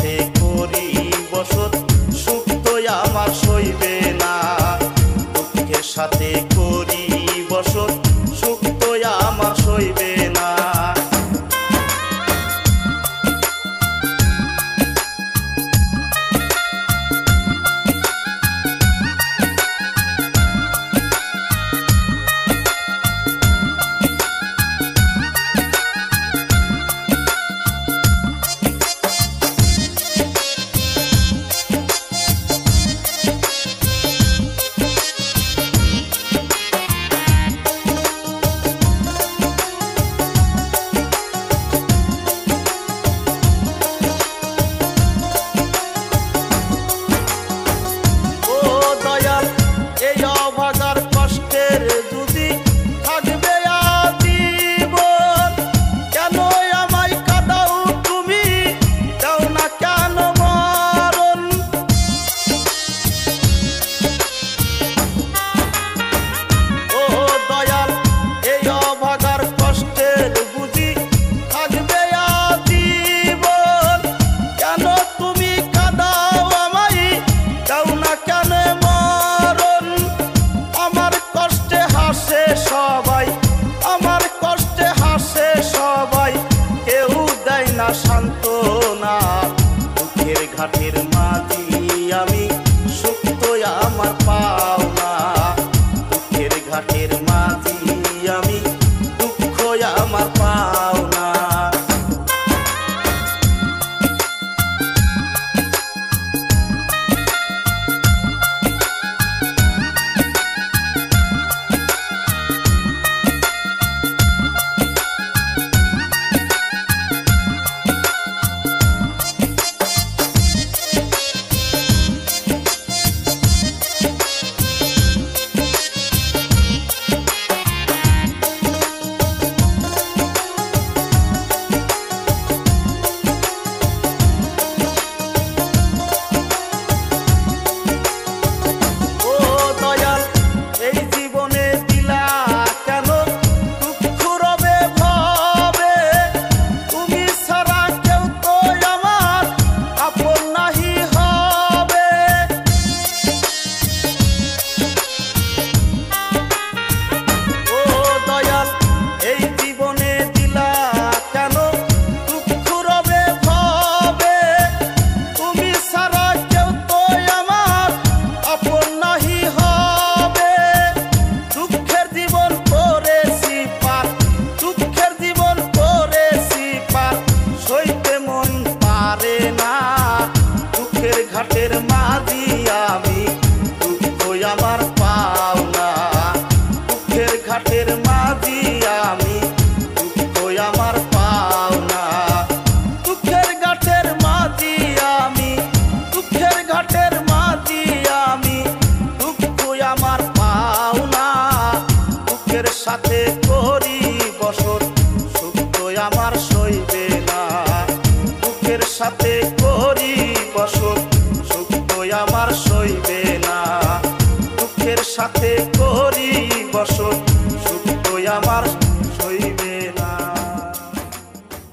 সাথে করি বসত, সুখ তো আমার সইবে না। দুঃখের সাথে করি বসত, সুখ তো আমার সইবে না। সান্ত্বনা দুঃখের ঘাটের মাঝি আমি, সুখ তো আমার পাওনা। দুঃখের ঘাটের মাঝি আমি, দুঃখ আমার পাওনা। ঘাটের মাঝি আমি, দুঃখ আমার পাওনা। দুঃখের ঘাটের মাঝি আমি, দুঃখ আমার পাওনা। দুঃখের ঘাটের মাঝি আমি, দুঃখের ঘাটের মাঝি আমি, দুঃখ আমার পাওনা। দুঃখের সাথে করি বসত, সুখ তো আমার সইবে না। দুঃখের সাথে